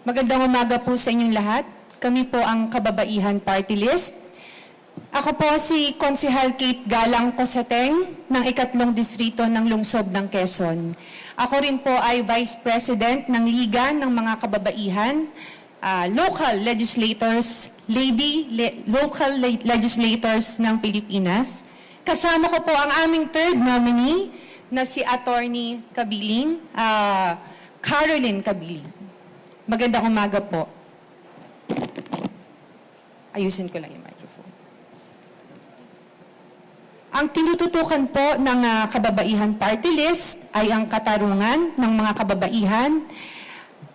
Magandang umaga po sa inyong lahat. Kami po ang Kababaihan Party List. Ako po si Konsehal Kate Galang Cosateng ng 3 Distrito ng Lungsod ng Quezon. Ako rin po ay Vice President ng Liga ng mga Kababaihan, local legislators, legislators ng Pilipinas. Kasama ko po ang aming third nominee na si Attorney Kabiling, Caroline Kabiling. Magandang umaga po. Ayusin ko lang yung microphone. Ang tinututukan po ng Kababaihan Party List ay ang katarungan ng mga kababaihan,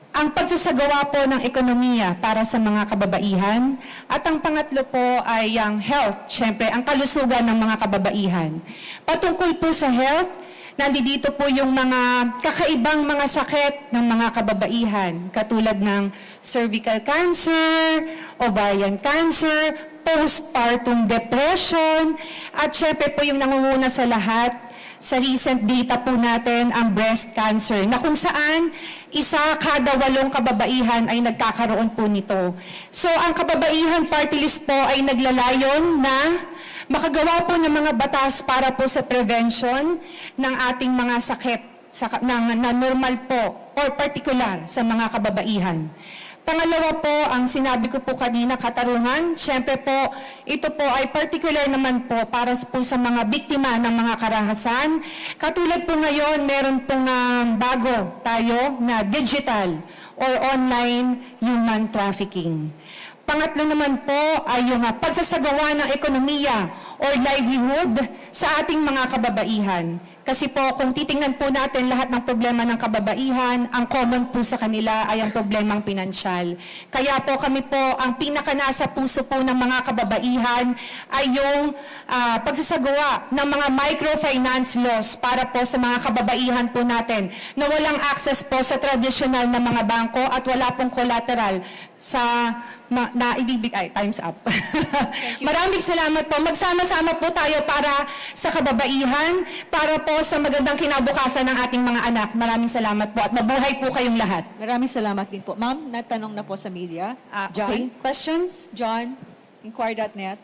ang pagsasagawa po ng ekonomiya para sa mga kababaihan, at ang pangatlo po ay ang health, syempre ang kalusugan ng mga kababaihan. Patungkol po sa health, nandito po yung mga kakaibang mga sakit ng mga kababaihan, katulad ng cervical cancer, ovarian cancer, postpartum depression, at syempre po yung nangunguna sa lahat, sa recent data po natin, ang breast cancer, na kung saan isa kada 8 kababaihan ay nagkakaroon po nito. So ang Kababaihan Party List po ay naglalayon na makagawa po ng mga batas para po sa prevention ng ating mga sakit na normal po or particular sa mga kababaihan. Pangalawa po, ang sinabi ko po kanina, katarungan. Siyempre po, ito po ay particular naman po para po sa mga biktima ng mga karahasan. Katulad po ngayon, meron pong bago tayo na digital or online human trafficking. Pangatlo naman po ay yung pagsasagawa ng ekonomiya or livelihood sa ating mga kababaihan. Kasi po, kung titingnan po natin lahat ng problema ng kababaihan, ang common po sa kanila ay ang problemang pinansyal. Kaya po kami po, ang pinakanasa puso po ng mga kababaihan ay yung pagsasagawa ng mga microfinance laws para po sa mga kababaihan po natin na walang access po sa traditional na mga bangko at wala pong collateral sa time's up. Maraming salamat po. Magsama-sama po tayo para sa kababaihan, para po sa magandang kinabukasan ng ating mga anak. Maraming salamat po at mabuhay po kayong lahat. Maraming salamat din po. Ma'am, natanong na po sa media. John? Okay. Questions? John, Inquirer.net.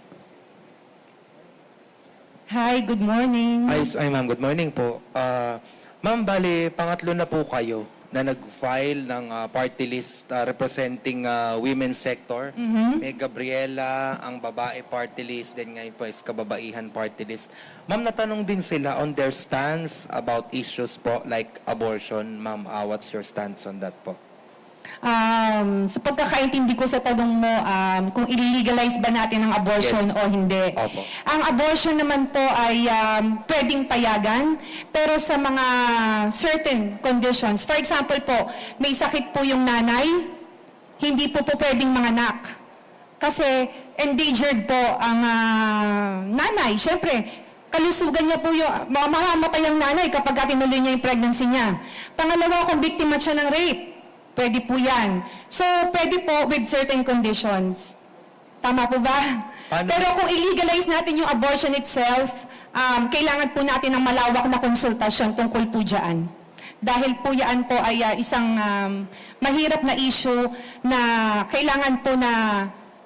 Hi, good morning. Ay ma'am, good morning po. Ma'am, bali, pangatlo na po kayo na nag-file ng party list representing women's sector. May Gabriela, ang babae party list, then ngayon po is kababaihan party list. Ma'am, natanong din sila on their stance about issues po like abortion. Ma'am, what's your stance on that po? Sa pagkakaintindi ko sa tanong mo, kung i-legalize ba natin ang abortion Yes. o hindi. Opo. Ang abortion naman po ay pwedeng payagan, pero sa mga certain conditions. For example po, may sakit po yung nanay, hindi po pwedeng manganak. Kasi endangered po ang nanay. Siyempre, kalusugan niya po yung, mamamatay ang nanay kapag tinuloy niya yung pregnancy niya. Pangalawa, kung biktima siya ng rape, pwede po yan. So, pwede po with certain conditions. Tama po ba? Paano? Pero kung i-legalize natin yung abortion itself, kailangan po natin ng malawak na konsultasyon tungkol po dyan. Dahil po yan po ay isang mahirap na issue na kailangan po na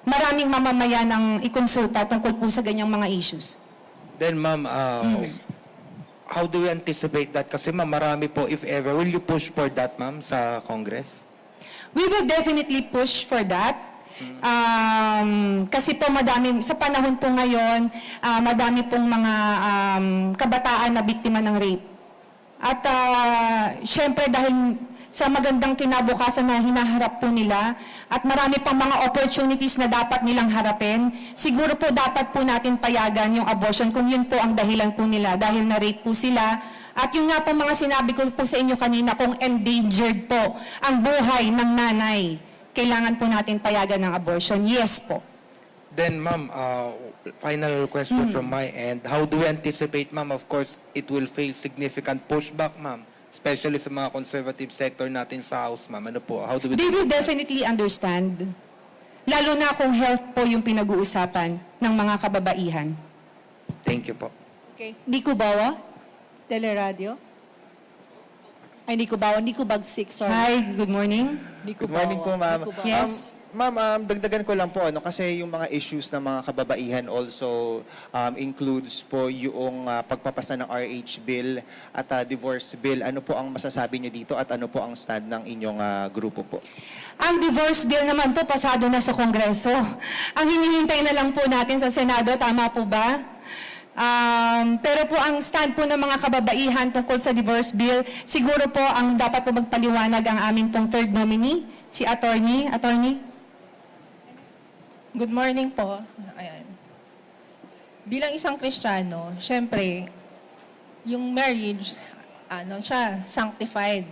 maraming mamamayan ang ikonsulta tungkol po sa ganyang mga issues. Then ma'am, how do you anticipate that? Kasi ma'am, marami po, if ever, will you push for that ma'am sa Congress? We will definitely push for that. Kasi po madami, sa panahon po ngayon, madami pong mga kabataan na biktima ng rape. At syempre dahil sa magandang kinabukasan na hinaharap po nila at marami pang mga opportunities na dapat nilang harapin, siguro po dapat po natin payagan yung abortion kung yun po ang dahilan po nila dahil na-rape po sila. At yung nga po mga sinabi ko po sa inyo kanina, kung endangered po ang buhay ng nanay, kailangan po natin payagan ng abortion. Yes po. Then ma'am, final question from my end. How do you anticipate ma'am? Of course, it will face significant pushback ma'am, especially sa mga conservative sector natin sa House ma'am. Ano po? How do we They will definitely understand. Lalo na kung health po yung pinag-uusapan ng mga kababaihan. Thank you po. Okay. Nico Bawa, Teleradio. Ay, Nico Bagsik, sorry. Hi, good morning. Nico Good morning po, ma'am. Nico Bawa. Yes. Ma'am, dagdagan ko lang po, kasi yung mga issues ng mga kababaihan also includes po yung pagpapasa ng RH bill at divorce bill. Ano po ang masasabi niyo dito at ano po ang stand ng inyong grupo po? Ang divorce bill naman po, pasado na sa Kongreso. Ang hinihintay na lang po natin sa Senado, tama po ba? Pero po ang stand po ng mga kababaihan tungkol sa divorce bill, siguro po ang dapat po magpaliwanag ang aming pong third nominee, si Attorney. Good morning po. Ayan. Bilang isang Kristiyano, syempre, yung marriage, siya, sanctified.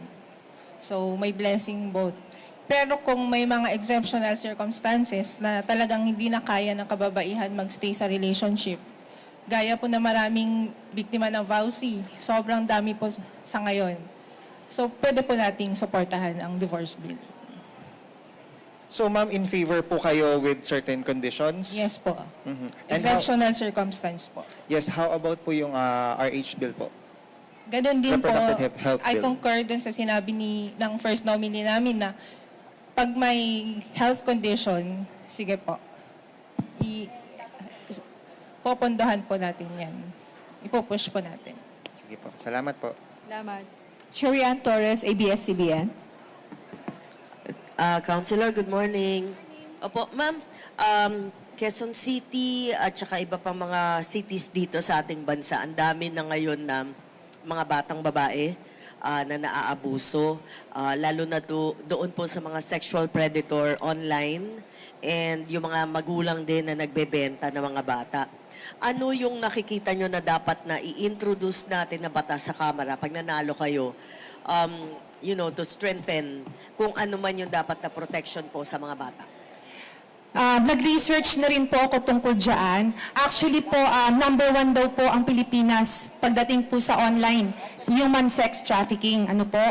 So, may blessing both. Pero kung may mga exceptional circumstances na talagang hindi na kaya ng kababaihan magstay sa relationship, gaya po na maraming biktima ng vowsy, sobrang dami po sa ngayon. So, pwede po nating suportahan ang divorce bill. So, ma'am, in favor po kayo with certain conditions? Yes po. Mhm. And Exceptional circumstance po. Yes, how about po yung RH bill po? Ganun din po, Reproductive health I bill. concur dun sa sinabi ng first nominee namin na pag may health condition, sige po, popondohan po natin yan. Ipupush po natin. Sige po. Salamat po. Salamat. Sherian Torres, ABS-CBN. Councilor, good morning. Opo, ma'am, Quezon City at saka iba pang mga cities dito sa ating bansa, ang dami na ngayon na mga batang babae na naaabuso, lalo na doon po sa mga sexual predator online and yung mga magulang din na nagbebenta ng mga bata. Ano yung nakikita nyo na dapat na i-introduce natin na batas sa Kamara pag nanalo kayo? To strengthen kung ano man yung dapat na protection po sa mga bata. Nag-research na rin po ako tungkol dyan. Actually po, number 1 daw po ang Pilipinas pagdating po sa online, human sex trafficking. Ano po?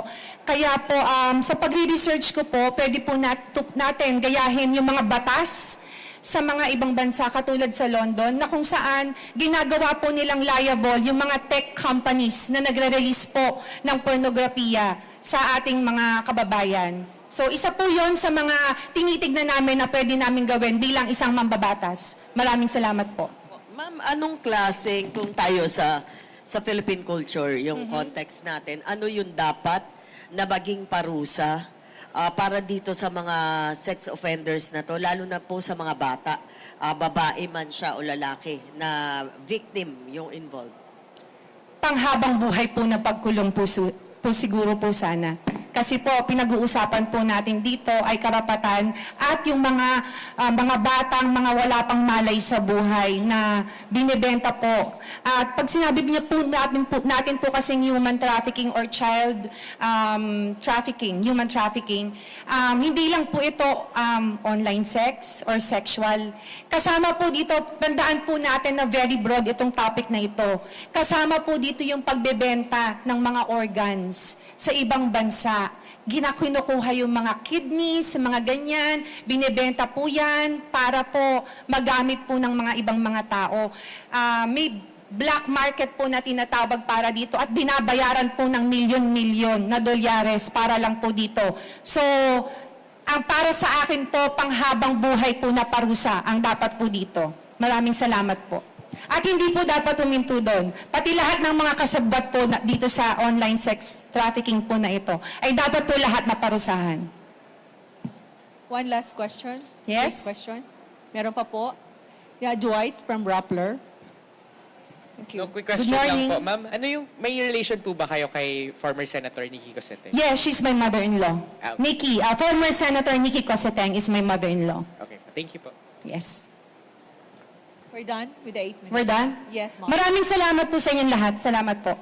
Kaya po, sa pagre-research ko po, pwede po natin gayahin yung mga batas sa mga ibang bansa katulad sa London na kung saan ginagawa po nilang liable yung mga tech companies na nagre-release po ng pornografiya sa ating mga kababayan. So isa po yon sa mga tinitignan namin na pwede namin gawin bilang isang mambabatas. Maraming salamat po. Ma'am, anong klaseng kung tayo sa Philippine culture, yung context natin, ano yung dapat na maging parusa para dito sa mga sex offenders na to, lalo na po sa mga bata, babae man siya o lalaki, na victim yung involved? Panghabang buhay po na pagkulong po siguro po sana. Kasi po, pinag-uusapan po natin dito ay karapatan at yung mga batang, mga wala pang malay sa buhay na binibenta po. At pag sinabi niyo po natin po kasing human trafficking or child trafficking, human trafficking, hindi lang po ito online sex or sexual. Kasama po dito, tandaan po natin na very broad itong topic na ito. Kasama po dito yung pagbebenta ng mga organs sa ibang bansa. Kinukuha yung mga kidneys, mga ganyan, binibenta po yan para po magamit po ng mga ibang mga tao. May black market po na tinatawag para dito at binabayaran po ng milyon-milyon na dolyares para lang po dito. So, ang para sa akin po, panghabang buhay po na parusa ang dapat po dito. Maraming salamat po. At hindi po dapat huminto doon. Pati lahat ng mga kasabwat po dito sa online sex trafficking po na ito, ay dapat po lahat maparusahan. One last question. Yes? Quick question. Meron pa po. Yeah, Dwight from Rappler. Thank you. No, quick question Good lang morning. po. Ma'am, may relation po ba kayo kay former Senator Nikki Cosseteng? Yes, she's my mother-in-law. Okay. Nikki, former Senator Nikki Cosseteng is my mother-in-law. Okay, thank you po. Yes. We're done with the 8 minutes. We're done? Yes, ma'am. Maraming salamat po sa inyong lahat. Salamat po.